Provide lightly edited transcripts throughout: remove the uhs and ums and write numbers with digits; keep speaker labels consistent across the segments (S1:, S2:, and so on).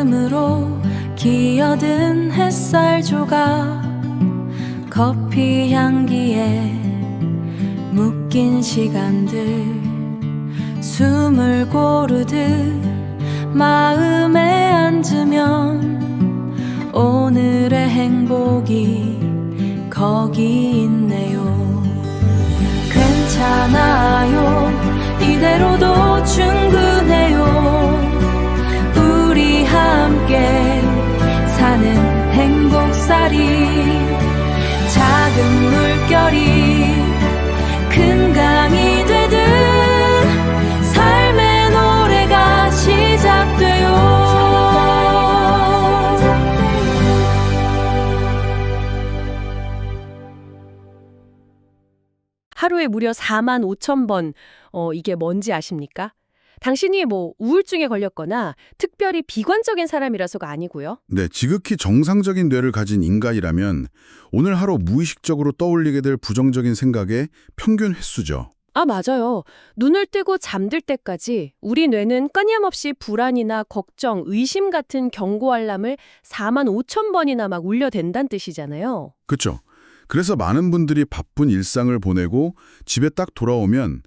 S1: 마음으로 기어든 햇살 조각 커피 향기에 묶인 시간들 숨을 고르듯 마음에 앉으면 오늘의 행복이 거기 있네요. 괜찮아요. 이대로도 충분해요. 우리 함께 사는 행복살이 작은 물결이 큰 강이 되듯 삶의 노래가 시작돼요.
S2: 하루에 무려 45,000번. 이게 뭔지 아십니까? 당신이 우울증에 걸렸거나 특별히 비관적인 사람이라서가 아니고요.
S3: 네, 지극히 정상적인 뇌를 가진 인간이라면 오늘 하루 무의식적으로 떠올리게 될 부정적인 생각의 평균 횟수죠.
S2: 아, 맞아요. 눈을 뜨고 잠들 때까지 우리 뇌는 끊임없이 불안이나 걱정, 의심 같은 경고 알람을 45,000번이나 막 울려댄다는 뜻이잖아요.
S3: 그렇죠. 그래서 많은 분들이 바쁜 일상을 보내고 집에 딱 돌아오면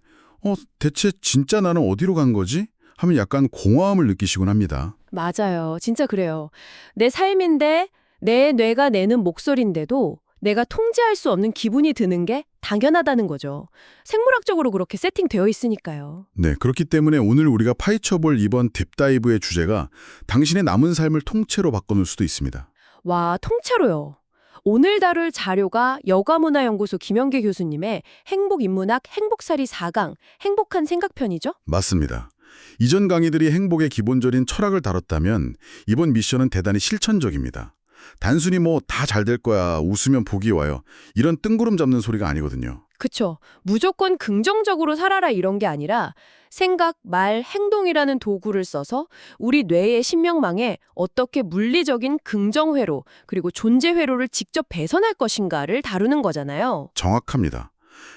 S3: 대체 진짜 나는 어디로 간 거지? 하면 약간 공허함을 느끼시곤 합니다.
S2: 맞아요. 진짜 그래요. 내 삶인데 내 뇌가 내는 목소리인데도 내가 통제할 수 없는 기분이 드는 게 당연하다는 거죠. 생물학적으로 그렇게 세팅되어 있으니까요.
S3: 네, 그렇기 때문에 오늘 우리가 파헤쳐볼 이번 딥다이브의 주제가 당신의 남은 삶을 통째로 바꿔놓을 수도 있습니다.
S2: 와, 통째로요. 오늘 다룰 자료가 여가문화연구소 김영계 교수님의 행복인문학 행복살이 4강, 행복한 생각편이죠?
S3: 맞습니다. 이전 강의들이 행복의 기본적인 철학을 다뤘다면 이번 미션은 대단히 실천적입니다. 단순히 다 잘 될 거야, 웃으면 복이 와요. 이런 뜬구름 잡는 소리가 아니거든요.
S2: 그쵸. 무조건 긍정적으로 살아라 이런 게 아니라 생각, 말, 행동이라는 도구를 써서 우리 뇌의 신명망에 어떻게 물리적인 긍정회로 그리고 존재회로를 직접 배선할 것인가를 다루는 거잖아요.
S3: 정확합니다.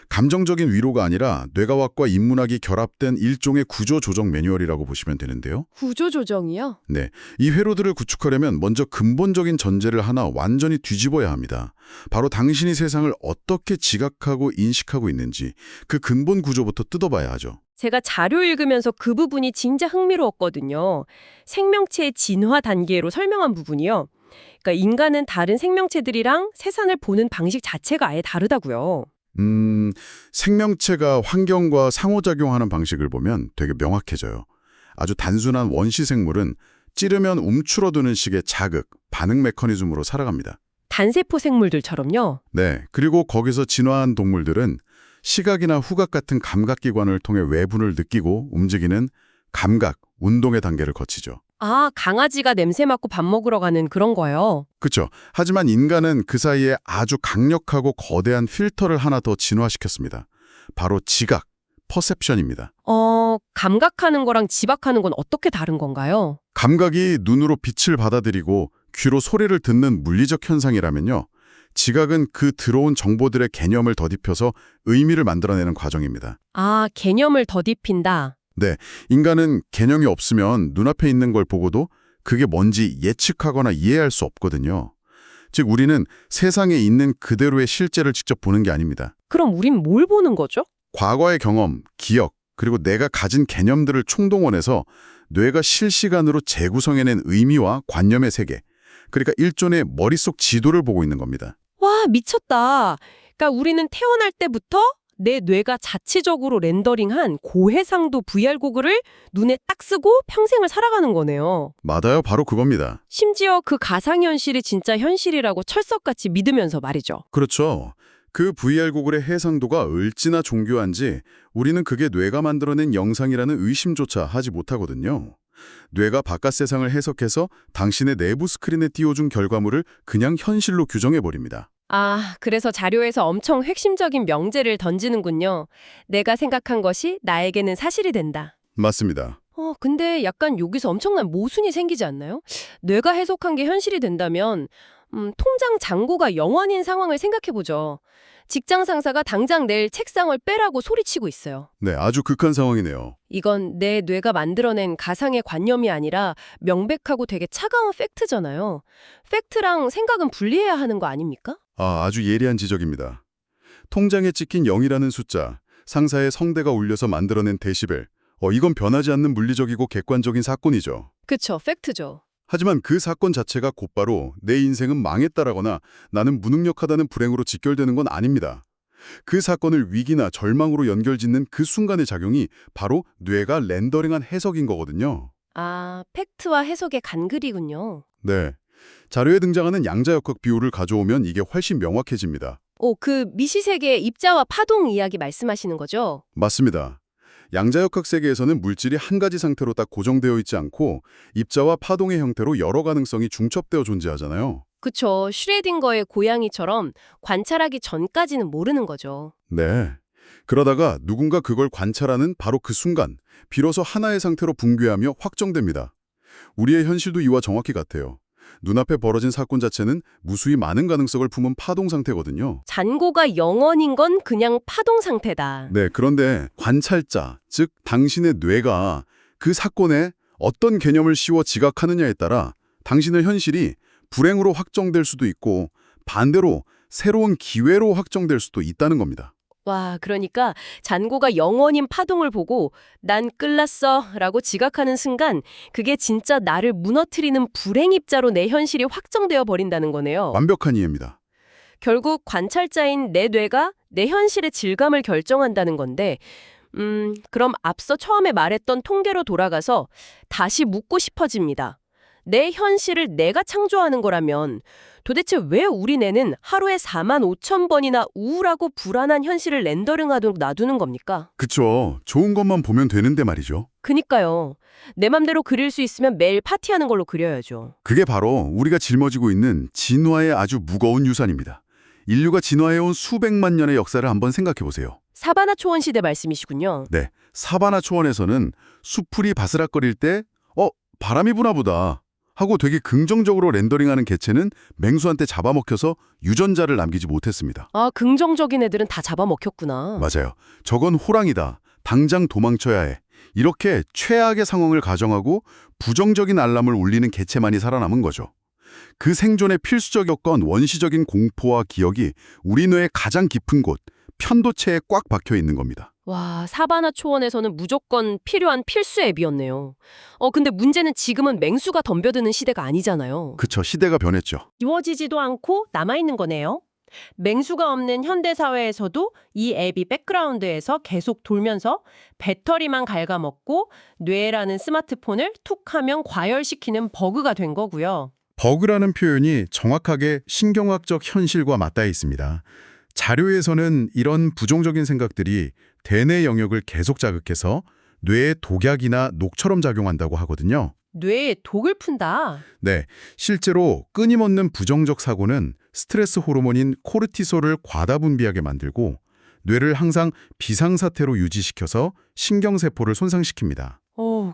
S3: 감정적인 위로가 아니라 뇌과학과 인문학이 결합된 일종의 구조조정 매뉴얼이라고 보시면 되는데요.
S2: 구조조정이요?
S3: 네, 이 회로들을 구축하려면 먼저 근본적인 전제를 하나 완전히 뒤집어야 합니다. 바로 당신이 세상을 어떻게 지각하고 인식하고 있는지 그 근본 구조부터 뜯어봐야 하죠.
S2: 제가 자료 읽으면서 그 부분이 진짜 흥미로웠거든요. 생명체의 진화 단계로 설명한 부분이요. 그러니까 인간은 다른 생명체들이랑 세상을 보는 방식 자체가 아예 다르다고요.
S3: 생명체가 환경과 상호작용하는 방식을 보면 되게 명확해져요. 아주 단순한 원시 생물은 찌르면 움츠러드는 식의 자극, 반응 메커니즘으로 살아갑니다.
S2: 단세포 생물들처럼요.
S3: 네, 그리고 거기서 진화한 동물들은 시각이나 후각 같은 감각기관을 통해 외분을 느끼고 움직이는 감각, 운동의 단계를 거치죠.
S2: 아, 강아지가 냄새 맡고 밥 먹으러 가는 그런 거요.
S3: 그렇죠. 하지만 인간은 그 사이에 아주 강력하고 거대한 필터를 하나 더 진화시켰습니다. 바로 지각, 퍼셉션입니다.
S2: 감각하는 거랑 지각하는 건 어떻게 다른 건가요?
S3: 감각이 눈으로 빛을 받아들이고 귀로 소리를 듣는 물리적 현상이라면요. 지각은 그 들어온 정보들의 개념을 더딥혀서 의미를 만들어내는 과정입니다.
S2: 아, 개념을 더딥힌다.
S3: 네, 인간은 개념이 없으면 눈앞에 있는 걸 보고도 그게 뭔지 예측하거나 이해할 수 없거든요. 즉 우리는 세상에 있는 그대로의 실제를 직접 보는 게 아닙니다.
S2: 그럼 우린 뭘 보는 거죠?
S3: 과거의 경험, 기억, 그리고 내가 가진 개념들을 총동원해서 뇌가 실시간으로 재구성해낸 의미와 관념의 세계, 그러니까 일종의 머릿속 지도를 보고 있는 겁니다.
S2: 와, 미쳤다. 그러니까 우리는 태어날 때부터 내 뇌가 자체적으로 렌더링한 고해상도 VR 고글을 눈에 딱 쓰고 평생을 살아가는 거네요.
S3: 맞아요. 바로 그겁니다.
S2: 심지어 그 가상현실이 진짜 현실이라고 철석같이 믿으면서 말이죠.
S3: 그렇죠. 그 VR 고글의 해상도가 얼마나 정교한지 우리는 그게 뇌가 만들어낸 영상이라는 의심조차 하지 못하거든요. 뇌가 바깥 세상을 해석해서 당신의 내부 스크린에 띄워준 결과물을 그냥 현실로 규정해버립니다.
S2: 아, 그래서 자료에서 엄청 핵심적인 명제를 던지는군요. 내가 생각한 것이 나에게는 사실이 된다.
S3: 맞습니다.
S2: 근데 약간 여기서 엄청난 모순이 생기지 않나요? 뇌가 해석한 게 현실이 된다면 통장 잔고가 0원인 상황을 생각해보죠. 직장 상사가 당장 내일 책상을 빼라고 소리치고 있어요.
S3: 네, 아주 극한 상황이네요.
S2: 이건 내 뇌가 만들어낸 가상의 관념이 아니라 명백하고 되게 차가운 팩트잖아요. 팩트랑 생각은 분리해야 하는 거 아닙니까?
S3: 아주 예리한 지적입니다. 통장에 찍힌 0이라는 숫자, 상사의 성대가 울려서 만들어낸 데시벨. 이건 변하지 않는 물리적이고 객관적인 사건이죠.
S2: 그쵸, 팩트죠.
S3: 하지만 그 사건 자체가 곧바로 내 인생은 망했다라거나 나는 무능력하다는 불행으로 직결되는 건 아닙니다. 그 사건을 위기나 절망으로 연결짓는 그 순간의 작용이 바로 뇌가 렌더링한 해석인 거거든요.
S2: 아, 팩트와 해석의 간글이군요.
S3: 네. 자료에 등장하는 양자역학 비율을 가져오면 이게 훨씬 명확해집니다.
S2: 그 미시세계의 입자와 파동 이야기 말씀하시는 거죠?
S3: 맞습니다. 양자역학 세계에서는 물질이 한 가지 상태로 딱 고정되어 있지 않고 입자와 파동의 형태로 여러 가능성이 중첩되어 존재하잖아요.
S2: 그쵸. 슈레딩거의 고양이처럼 관찰하기 전까지는 모르는 거죠.
S3: 네. 그러다가 누군가 그걸 관찰하는 바로 그 순간 비로소 하나의 상태로 붕괴하며 확정됩니다. 우리의 현실도 이와 정확히 같아요. 눈앞에 벌어진 사건 자체는 무수히 많은 가능성을 품은 파동 상태거든요.
S2: 잔고가 0원인 건 그냥 파동 상태다.
S3: 네, 그런데 관찰자, 즉 당신의 뇌가 그 사건에 어떤 개념을 씌워 지각하느냐에 따라 당신의 현실이 불행으로 확정될 수도 있고 반대로 새로운 기회로 확정될 수도 있다는 겁니다.
S2: 와, 그러니까 잔고가 0원인 파동을 보고 난 끌랐어 라고 지각하는 순간 그게 진짜 나를 무너뜨리는 불행입자로 내 현실이 확정되어 버린다는 거네요.
S3: 완벽한 이해입니다.
S2: 결국 관찰자인 내 뇌가 내 현실의 질감을 결정한다는 건데 그럼 앞서 처음에 말했던 통계로 돌아가서 다시 묻고 싶어집니다. 내 현실을 내가 창조하는 거라면 도대체 왜 우리 뇌는 하루에 45,000번이나 우울하고 불안한 현실을 렌더링하도록 놔두는 겁니까?
S3: 그쵸. 좋은 것만 보면 되는데 말이죠.
S2: 그니까요. 내 맘대로 그릴 수 있으면 매일 파티하는 걸로 그려야죠.
S3: 그게 바로 우리가 짊어지고 있는 진화의 아주 무거운 유산입니다. 인류가 진화해온 수백만 년의 역사를 한번 생각해보세요.
S2: 사바나 초원 시대 말씀이시군요.
S3: 네, 사바나 초원에서는 수풀이 바스락거릴 때 바람이 부나 보다 하고 되게 긍정적으로 렌더링하는 개체는 맹수한테 잡아먹혀서 유전자를 남기지 못했습니다.
S2: 아, 긍정적인 애들은 다 잡아먹혔구나.
S3: 맞아요. 저건 호랑이다. 당장 도망쳐야 해. 이렇게 최악의 상황을 가정하고 부정적인 알람을 울리는 개체만이 살아남은 거죠. 그 생존에 필수적이었건 원시적인 공포와 기억이 우리 뇌의 가장 깊은 곳, 편도체에 꽉 박혀 있는 겁니다.
S2: 와, 사바나 초원에서는 무조건 필요한 필수 앱이었네요. 근데 문제는 지금은 맹수가 덤벼드는 시대가 아니잖아요.
S3: 그쵸, 시대가 변했죠.
S2: 이루어지지도 않고 남아있는 거네요. 맹수가 없는 현대사회에서도 이 앱이 백그라운드에서 계속 돌면서 배터리만 갉아먹고 뇌라는 스마트폰을 툭 하면 과열시키는 버그가 된 거고요.
S3: 버그라는 표현이 정확하게 신경학적 현실과 맞닿아 있습니다. 자료에서는 이런 부정적인 생각들이 대뇌 영역을 계속 자극해서 뇌에 독약이나 녹처럼 작용한다고 하거든요.
S2: 뇌에 독을 푼다.
S3: 네, 실제로 끊임없는 부정적 사고는 스트레스 호르몬인 코르티솔을 과다 분비하게 만들고 뇌를 항상 비상사태로 유지시켜서 신경세포를 손상시킵니다.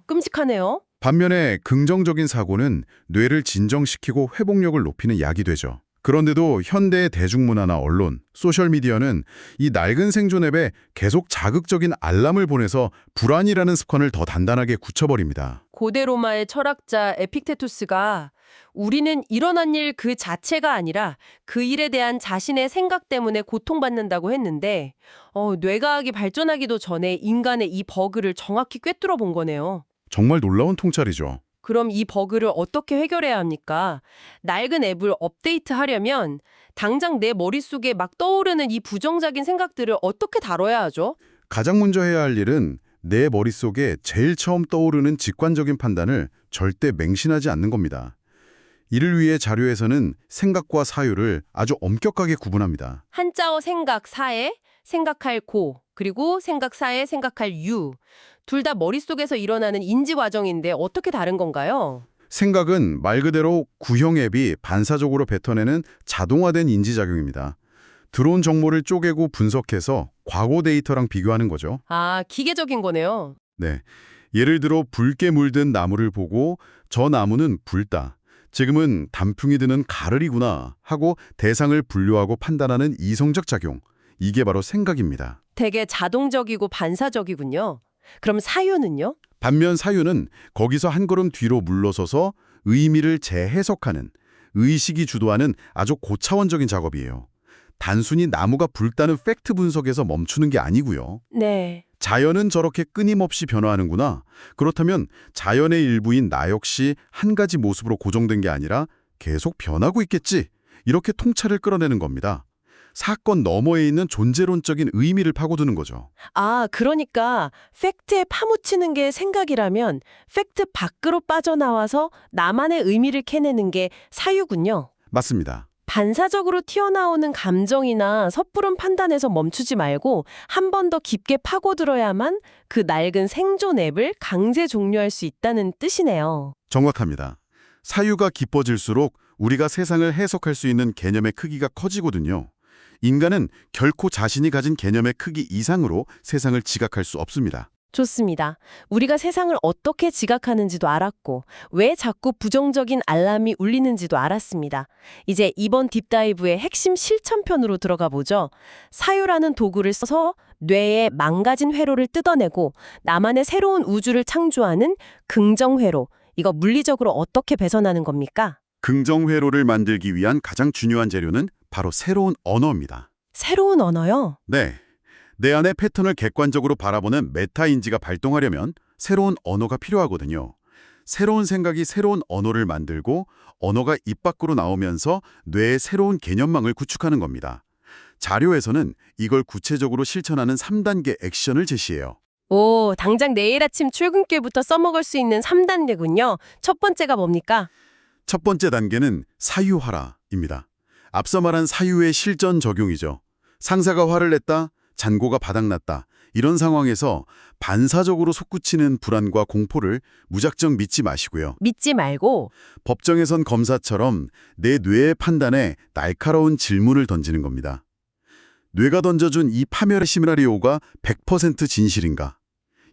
S2: 끔찍하네요.
S3: 반면에 긍정적인 사고는 뇌를 진정시키고 회복력을 높이는 약이 되죠. 그런데도 현대의 대중문화나 언론, 소셜미디어는 이 낡은 생존 앱에 계속 자극적인 알람을 보내서 불안이라는 습관을 더 단단하게 굳혀버립니다.
S2: 고대 로마의 철학자 에픽테투스가 우리는 일어난 일 그 자체가 아니라 그 일에 대한 자신의 생각 때문에 고통받는다고 했는데 뇌과학이 발전하기도 전에 인간의 이 버그를 정확히 꿰뚫어 본 거네요.
S3: 정말 놀라운 통찰이죠.
S2: 그럼 이 버그를 어떻게 해결해야 합니까? 낡은 앱을 업데이트하려면 당장 내 머릿속에 막 떠오르는 이 부정적인 생각들을 어떻게 다뤄야 하죠?
S3: 가장 먼저 해야 할 일은 내 머릿속에 제일 처음 떠오르는 직관적인 판단을 절대 맹신하지 않는 겁니다. 이를 위해 자료에서는 생각과 사유를 아주 엄격하게 구분합니다.
S2: 한자어 생각 사에, 생각할 고, 그리고 생각 사에, 생각할 유. 둘 다 머릿속에서 일어나는 인지 과정인데 어떻게 다른 건가요?
S3: 생각은 말 그대로 구형 앱이 반사적으로 뱉어내는 자동화된 인지작용입니다. 들어온 정보를 쪼개고 분석해서 과거 데이터랑 비교하는 거죠.
S2: 아, 기계적인 거네요.
S3: 네, 예를 들어 붉게 물든 나무를 보고 저 나무는 붉다. 지금은 단풍이 드는 가을이구나 하고 대상을 분류하고 판단하는 이성적 작용. 이게 바로 생각입니다.
S2: 되게 자동적이고 반사적이군요. 그럼 사유는요?
S3: 반면 사유는 거기서 한 걸음 뒤로 물러서서 의미를 재해석하는, 의식이 주도하는 아주 고차원적인 작업이에요. 단순히 나무가 붉다는 팩트 분석에서 멈추는 게 아니고요.
S2: 네.
S3: 자연은 저렇게 끊임없이 변화하는구나. 그렇다면 자연의 일부인 나 역시 한 가지 모습으로 고정된 게 아니라 계속 변하고 있겠지. 이렇게 통찰을 끌어내는 겁니다. 사건 너머에 있는 존재론적인 의미를 파고드는 거죠.
S2: 아, 그러니까 팩트에 파묻히는 게 생각이라면 팩트 밖으로 빠져나와서 나만의 의미를 캐내는 게 사유군요.
S3: 맞습니다.
S2: 반사적으로 튀어나오는 감정이나 섣부른 판단에서 멈추지 말고 한 번 더 깊게 파고들어야만 그 낡은 생존 앱을 강제 종료할 수 있다는 뜻이네요.
S3: 정확합니다. 사유가 깊어질수록 우리가 세상을 해석할 수 있는 개념의 크기가 커지거든요. 인간은 결코 자신이 가진 개념의 크기 이상으로 세상을 지각할 수 없습니다.
S2: 좋습니다. 우리가 세상을 어떻게 지각하는지도 알았고 왜 자꾸 부정적인 알람이 울리는지도 알았습니다. 이제 이번 딥다이브의 핵심 실천편으로 들어가 보죠. 사유라는 도구를 써서 뇌의 망가진 회로를 뜯어내고 나만의 새로운 우주를 창조하는 긍정회로. 이거 물리적으로 어떻게 배선하는 겁니까?
S3: 긍정회로를 만들기 위한 가장 중요한 재료는 바로 새로운 언어입니다.
S2: 새로운 언어요?
S3: 네. 내 안의 패턴을 객관적으로 바라보는 메타인지가 발동하려면 새로운 언어가 필요하거든요. 새로운 생각이 새로운 언어를 만들고 언어가 입 밖으로 나오면서 뇌의 새로운 개념망을 구축하는 겁니다. 자료에서는 이걸 구체적으로 실천하는 3단계 액션을 제시해요.
S2: 오, 당장 내일 아침 출근길부터 써먹을 수 있는 3단계군요. 첫 번째가 뭡니까?
S3: 첫 번째 단계는 사유화라입니다. 앞서 말한 사유의 실전 적용이죠. 상사가 화를 냈다, 잔고가 바닥났다. 이런 상황에서 반사적으로 솟구치는 불안과 공포를 무작정 믿지 마시고요.
S2: 믿지 말고
S3: 법정에선 검사처럼 내 뇌의 판단에 날카로운 질문을 던지는 겁니다. 뇌가 던져준 이 파멸의 시나리오가 100% 진실인가?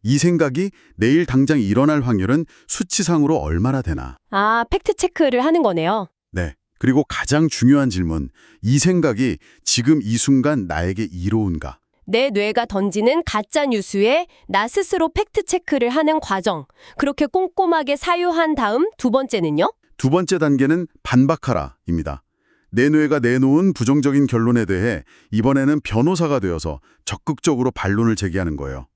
S3: 이 생각이 내일 당장 일어날 확률은 수치상으로 얼마나 되나?
S2: 아, 팩트체크를 하는 거네요.
S3: 네. 그리고 가장 중요한 질문, 이 생각이 지금 이 순간 나에게 이로운가?
S2: 내 뇌가 던지는 가짜 뉴스에 나 스스로 팩트체크를 하는 과정. 그렇게 꼼꼼하게 사유한 다음 두 번째는요?
S3: 두 번째 단계는 반박하라입니다. 내 뇌가 내놓은 부정적인 결론에 대해 이번에는 변호사가 되어서 적극적으로 반론을 제기하는 거예요.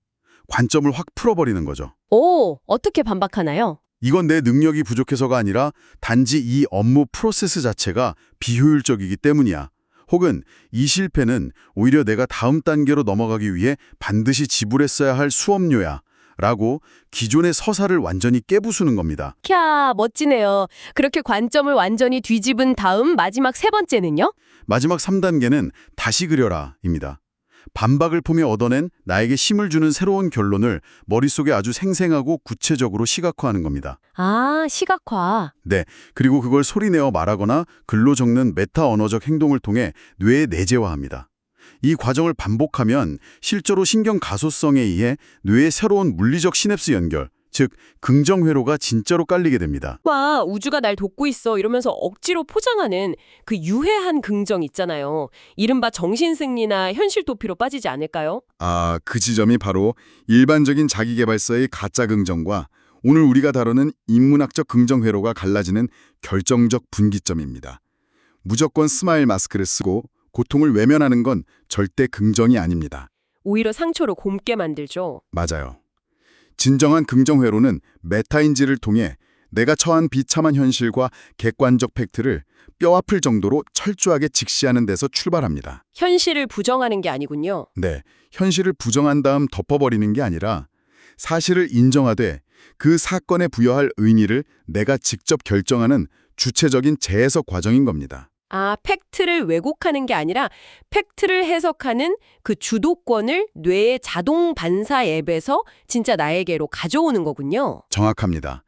S3: 관점을 확 풀어버리는 거죠.
S2: 오, 어떻게 반박하나요?
S3: 이건 내 능력이 부족해서가 아니라 단지 이 업무 프로세스 자체가 비효율적이기 때문이야. 혹은 이 실패는 오히려 내가 다음 단계로 넘어가기 위해 반드시 지불했어야 할 수업료야. 라고 기존의 서사를 완전히 깨부수는 겁니다.
S2: 캬, 멋지네요. 그렇게 관점을 완전히 뒤집은 다음 마지막 세 번째는요?
S3: 마지막 3단계는 다시 그려라입니다. 반박을 통해 얻어낸 나에게 힘을 주는 새로운 결론을 머릿속에 아주 생생하고 구체적으로 시각화하는 겁니다.
S2: 아, 시각화.
S3: 네, 그리고 그걸 소리내어 말하거나 글로 적는 메타 언어적 행동을 통해 뇌에 내재화합니다. 이 과정을 반복하면 실제로 신경 가소성에 의해 뇌의 새로운 물리적 시냅스 연결, 즉 긍정회로가 진짜로 깔리게 됩니다.
S2: 와, 우주가 날 돕고 있어 이러면서 억지로 포장하는 그 유해한 긍정 있잖아요. 이른바 정신승리나 현실 도피로 빠지지 않을까요?
S4: 아, 그 지점이 바로 일반적인 자기계발서의 가짜 긍정과 오늘 우리가 다루는 인문학적 긍정 회로가 갈라지는 결정적 분기점입니다. 무조건 스마일 마스크를 쓰고 고통을 외면하는 건 절대 긍정이 아닙니다.
S2: 오히려 상처로 곰게 만들죠.
S4: 맞아요. 진정한 긍정 회로는 메타인지를 통해 내가 처한 비참한 현실과 객관적 팩트를 뼈아플 정도로 철저하게 직시하는 데서 출발합니다.
S2: 현실을 부정하는 게 아니군요.
S4: 네, 현실을 부정한 다음 덮어버리는 게 아니라 사실을 인정하되 그 사건에 부여할 의미를 내가 직접 결정하는 주체적인 재해석 과정인 겁니다.
S2: 아, 팩트를 왜곡하는 게 아니라 팩트를 해석하는 그 주도권을 뇌의 자동 반사 앱에서 진짜 나에게로 가져오는 거군요.
S4: 정확합니다.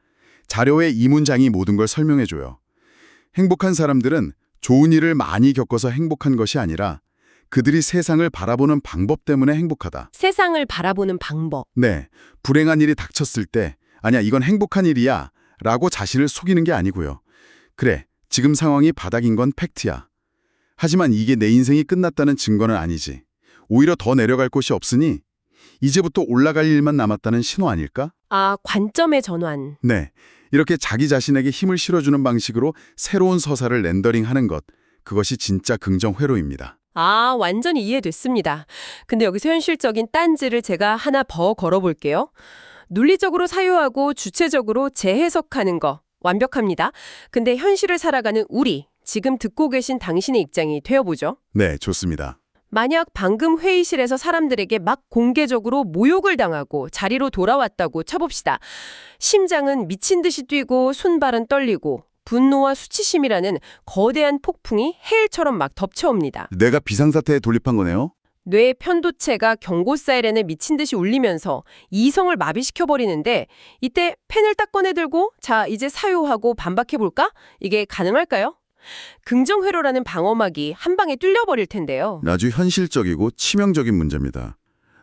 S4: 자료의 이 문장이 모든 걸 설명해줘요. 행복한 사람들은 좋은 일을 많이 겪어서 행복한 것이 아니라 그들이 세상을 바라보는 방법 때문에 행복하다.
S2: 세상을 바라보는 방법.
S4: 네, 불행한 일이 닥쳤을 때 아니야, 이건 행복한 일이야 라고 자신을 속이는 게 아니고요. 그래, 지금 상황이 바닥인 건 팩트야. 하지만 이게 내 인생이 끝났다는 증거는 아니지.
S3: 오히려 더 내려갈 곳이 없으니 이제부터 올라갈 일만 남았다는 신호 아닐까?
S2: 아, 관점의 전환.
S3: 네, 이렇게 자기 자신에게 힘을 실어주는 방식으로 새로운 서사를 렌더링하는 것, 그것이 진짜 긍정 회로입니다.
S2: 아, 완전히 이해됐습니다. 근데 여기서 현실적인 딴지를 제가 하나 더 걸어볼게요. 논리적으로 사유하고 주체적으로 재해석하는 거 완벽합니다. 근데 현실을 살아가는 우리, 지금 듣고 계신 당신의 입장이 되어보죠.
S3: 네, 좋습니다.
S2: 만약 방금 회의실에서 사람들에게 막 공개적으로 모욕을 당하고 자리로 돌아왔다고 쳐봅시다. 심장은 미친 듯이 뛰고 손발은 떨리고 분노와 수치심이라는 거대한 폭풍이 해일처럼 막 덮쳐옵니다.
S3: 내가 비상사태에 돌입한 거네요?
S2: 뇌 편도체가 경고 사이렌을 미친 듯이 울리면서 이성을 마비시켜버리는데 이때 펜을 딱 꺼내들고 자, 이제 사유하고 반박해볼까? 이게 가능할까요? 긍정회로라는 방어막이 한 방에 뚫려버릴 텐데요.
S3: 아주 현실적이고 치명적인 문제입니다.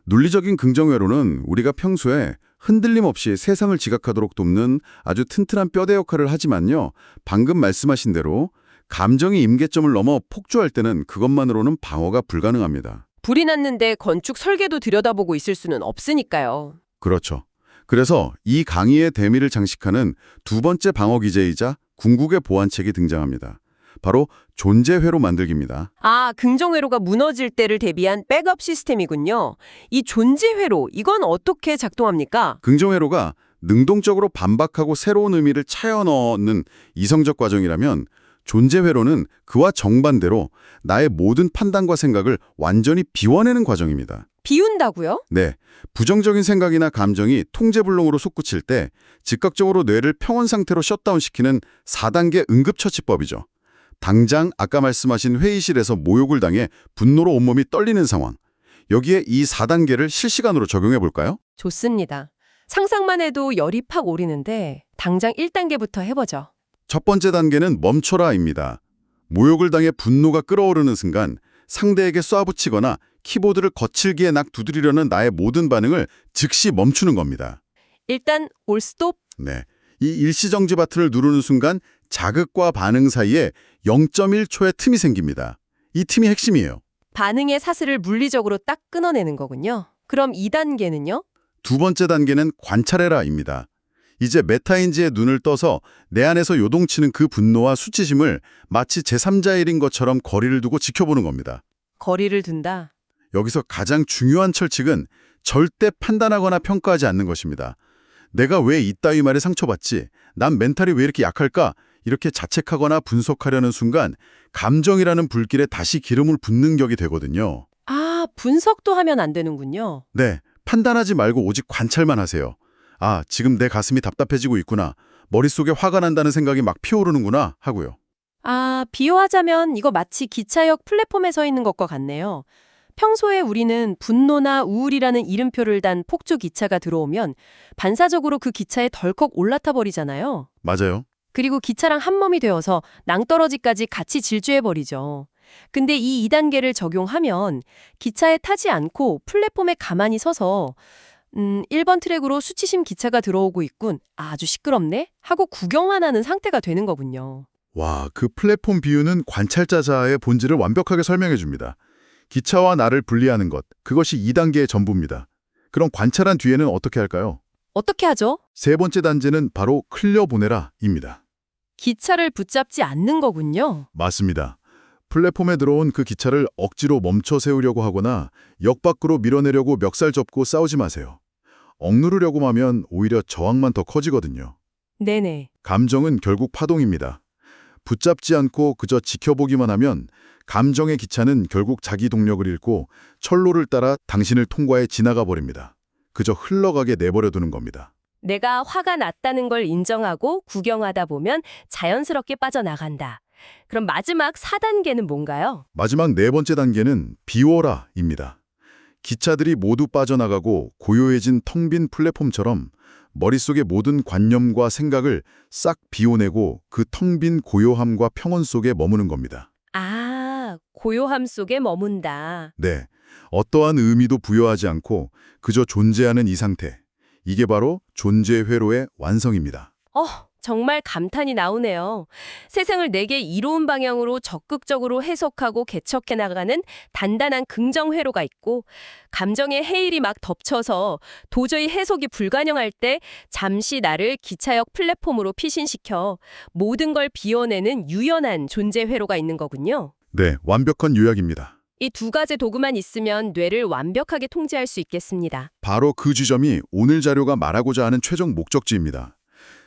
S3: 논리적인 긍정회로는 우리가 평소에 흔들림 없이 세상을 지각하도록 돕는 아주 튼튼한 뼈대 역할을 하지만요. 방금 말씀하신 대로 감정이 임계점을 넘어 폭주할 때는 그것만으로는 방어가 불가능합니다.
S2: 불이 났는데 건축 설계도 들여다보고 있을 수는 없으니까요.
S3: 그렇죠. 그래서 이 강의의 대미를 장식하는 두 번째 방어 기제이자 궁극의 보완책이 등장합니다. 바로 존재회로 만들기입니다.
S2: 아, 긍정회로가 무너질 때를 대비한 백업 시스템이군요. 이 존재회로, 이건 어떻게 작동합니까?
S3: 긍정회로가 능동적으로 반박하고 새로운 의미를 차여 넣는 이성적 과정이라면 존재회로는 그와 정반대로 나의 모든 판단과 생각을 완전히 비워내는 과정입니다.
S2: 비운다고요?
S3: 네, 부정적인 생각이나 감정이 통제불능으로 솟구칠 때 즉각적으로 뇌를 평온 상태로 셧다운시키는 4단계 응급처치법이죠. 당장 아까 말씀하신 회의실에서 모욕을 당해 분노로 온몸이 떨리는 상황. 여기에 이 4단계를 실시간으로 적용해 볼까요?
S2: 좋습니다. 상상만 해도 열이 팍 오르는데 당장 1단계부터 해보죠.
S3: 첫 번째 단계는 멈춰라입니다. 모욕을 당해 분노가 끓어오르는 순간 상대에게 쏴붙이거나 키보드를 거칠게 막 두드리려는 나의 모든 반응을 즉시 멈추는 겁니다.
S2: 일단 올스톱.
S3: 네, 이 일시정지 버튼을 누르는 순간 자극과 반응 사이에 0.1초의 틈이 생깁니다. 이 틈이 핵심이에요.
S2: 반응의 사슬을 물리적으로 딱 끊어내는 거군요. 그럼 2단계는요?
S3: 두 번째 단계는 관찰해라입니다. 이제 메타인지에 눈을 떠서 내 안에서 요동치는 그 분노와 수치심을 마치 제3자의 일인 것처럼 거리를 두고 지켜보는 겁니다.
S2: 거리를 둔다.
S3: 여기서 가장 중요한 철칙은 절대 판단하거나 평가하지 않는 것입니다. 내가 왜 이따위 말에 상처받지? 난 멘탈이 왜 이렇게 약할까? 이렇게 자책하거나 분석하려는 순간 감정이라는 불길에 다시 기름을 붓는 격이 되거든요.
S2: 아, 분석도 하면 안 되는군요.
S3: 네, 판단하지 말고 오직 관찰만 하세요. 아, 지금 내 가슴이 답답해지고 있구나. 머릿속에 화가 난다는 생각이 막 피어오르는구나 하고요.
S2: 아, 비유하자면 이거 마치 기차역 플랫폼에 서 있는 것과 같네요. 평소에 우리는 분노나 우울이라는 이름표를 단 폭주 기차가 들어오면 반사적으로 그 기차에 덜컥 올라타 버리잖아요.
S3: 맞아요.
S2: 그리고 기차랑 한몸이 되어서 낭떠러지까지 같이 질주해버리죠. 근데 이 2단계를 적용하면 기차에 타지 않고 플랫폼에 가만히 서서 1번 트랙으로 수치심 기차가 들어오고 있군. 아주 시끄럽네? 하고 구경만 하는 상태가 되는 거군요.
S3: 와, 그 플랫폼 비유는 관찰자자의 본질을 완벽하게 설명해 줍니다. 기차와 나를 분리하는 것, 그것이 2단계의 전부입니다. 그럼 관찰한 뒤에는 어떻게 할까요?
S2: 어떻게 하죠?
S3: 세 번째 단계는 바로 흘려보내라입니다.
S2: 기차를 붙잡지 않는 거군요.
S3: 맞습니다. 플랫폼에 들어온 그 기차를 억지로 멈춰 세우려고 하거나 역 밖으로 밀어내려고 멱살 접고 싸우지 마세요. 억누르려고 하면 오히려 저항만 더 커지거든요.
S2: 네네.
S3: 감정은 결국 파동입니다. 붙잡지 않고 그저 지켜보기만 하면 감정의 기차는 결국 자기 동력을 잃고 철로를 따라 당신을 통과해 지나가 버립니다. 그저 흘러가게 내버려두는 겁니다.
S2: 내가 화가 났다는 걸 인정하고 구경하다 보면 자연스럽게 빠져나간다. 그럼 마지막 4단계는 뭔가요?
S3: 마지막 네 번째 단계는 비워라입니다. 기차들이 모두 빠져나가고 고요해진 텅 빈 플랫폼처럼 머릿속의 모든 관념과 생각을 싹 비워내고 그 텅 빈 고요함과 평온 속에 머무는 겁니다.
S2: 아, 고요함 속에 머문다.
S3: 네, 어떠한 의미도 부여하지 않고 그저 존재하는 이 상태. 이게 바로 존재 회로의 완성입니다.
S2: 정말 감탄이 나오네요. 세상을 내게 이로운 방향으로 적극적으로 해석하고 개척해 나가는 단단한 긍정 회로가 있고, 감정의 해일이 막 덮쳐서 도저히 해석이 불가능할 때 잠시 나를 기차역 플랫폼으로 피신시켜 모든 걸 비워내는 유연한 존재 회로가 있는 거군요.
S3: 네, 완벽한 요약입니다.
S2: 이 두 가지 도구만 있으면 뇌를 완벽하게 통제할 수 있겠습니다.
S3: 바로 그 지점이 오늘 자료가 말하고자 하는 최종 목적지입니다.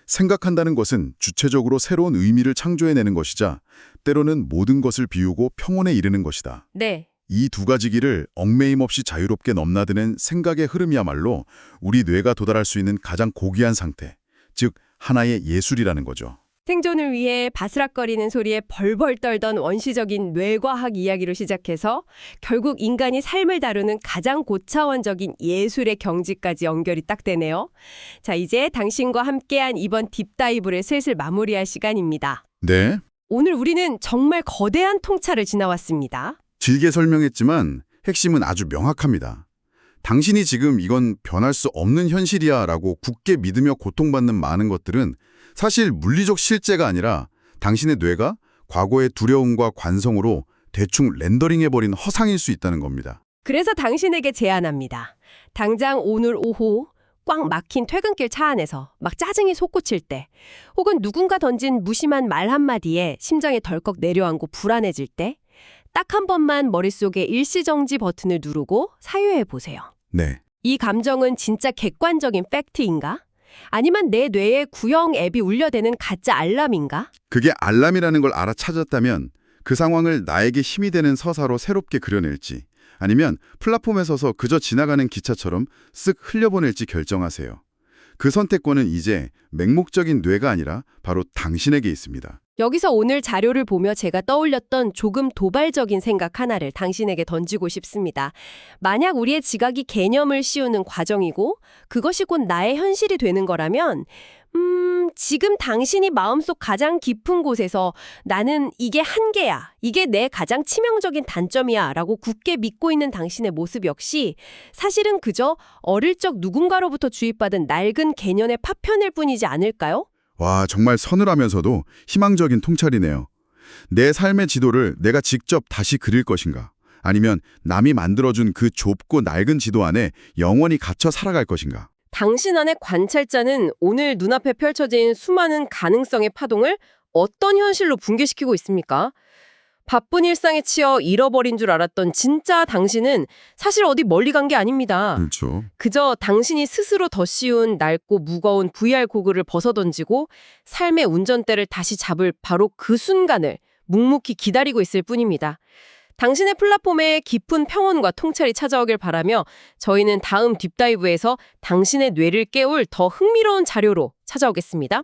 S3: 생각한다는 것은 주체적으로 새로운 의미를 창조해내는 것이자 때로는 모든 것을 비우고 평온에 이르는 것이다.
S2: 네.
S3: 이 두 가지 길을 얽매임 없이 자유롭게 넘나드는 생각의 흐름이야말로 우리 뇌가 도달할 수 있는 가장 고귀한 상태, 즉 하나의 예술이라는 거죠.
S2: 생존을 위해 바스락거리는 소리에 벌벌 떨던 원시적인 뇌과학 이야기로 시작해서 결국 인간이 삶을 다루는 가장 고차원적인 예술의 경지까지 연결이 딱 되네요. 자, 이제 당신과 함께한 이번 딥다이브를 슬슬 마무리할 시간입니다.
S3: 네,
S2: 오늘 우리는 정말 거대한 통찰을 지나왔습니다.
S3: 길게 설명했지만 핵심은 아주 명확합니다. 당신이 지금 이건 변할 수 없는 현실이야 라고 굳게 믿으며 고통받는 많은 것들은 사실 물리적 실제가 아니라 당신의 뇌가 과거의 두려움과 관성으로 대충 렌더링해버린 허상일 수 있다는 겁니다.
S2: 그래서 당신에게 제안합니다. 당장 오늘 오후 꽉 막힌 퇴근길 차 안에서 막 짜증이 솟구칠 때, 혹은 누군가 던진 무심한 말 한마디에 심장이 덜컥 내려앉고 불안해질 때, 딱 한 번만 머릿속에 일시정지 버튼을 누르고 사유해 보세요.
S3: 네,
S2: 이 감정은 진짜 객관적인 팩트인가? 아니면 내 뇌에 구형 앱이 울려대는 가짜 알람인가?
S3: 그게 알람이라는 걸 알아차렸다면 그 상황을 나에게 힘이 되는 서사로 새롭게 그려낼지, 아니면 플랫폼에 서서 그저 지나가는 기차처럼 쓱 흘려보낼지 결정하세요. 그 선택권은 이제 맹목적인 뇌가 아니라 바로 당신에게 있습니다.
S2: 여기서 오늘 자료를 보며 제가 떠올렸던 조금 도발적인 생각 하나를 당신에게 던지고 싶습니다. 만약 우리의 지각이 개념을 씌우는 과정이고 그것이 곧 나의 현실이 되는 거라면 지금 당신이 마음속 가장 깊은 곳에서 나는 이게 한계야, 이게 내 가장 치명적인 단점이야 라고 굳게 믿고 있는 당신의 모습 역시 사실은 그저 어릴 적 누군가로부터 주입받은 낡은 개념의 파편일 뿐이지 않을까요?
S3: 와, 정말 서늘하면서도 희망적인 통찰이네요. 내 삶의 지도를 내가 직접 다시 그릴 것인가? 아니면 남이 만들어준 그 좁고 낡은 지도 안에 영원히 갇혀 살아갈 것인가?
S2: 당신 안의 관찰자는 오늘 눈앞에 펼쳐진 수많은 가능성의 파동을 어떤 현실로 붕괴시키고 있습니까? 바쁜 일상에 치여 잃어버린 줄 알았던 진짜 당신은 사실 어디 멀리 간 게 아닙니다.
S3: 그렇죠.
S2: 그저 당신이 스스로 더 씌운 낡고 무거운 VR 고글을 벗어던지고 삶의 운전대를 다시 잡을 바로 그 순간을 묵묵히 기다리고 있을 뿐입니다. 당신의 플랫폼에 깊은 평온과 통찰이 찾아오길 바라며 저희는 다음 딥다이브에서 당신의 뇌를 깨울 더 흥미로운 자료로 찾아오겠습니다.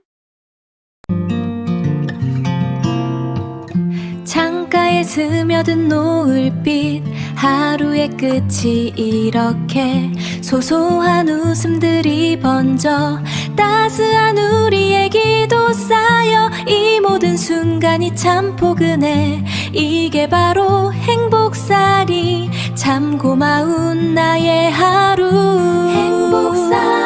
S1: 창가에 스며든 노을빛 하루의 끝이 이렇게 소소한 웃음들이 번져 따스한 우리의 기도 쌓여 이 모든 순간이 참 포근해 이게 바로 행복살이 참 고마운 나의 하루 행복살이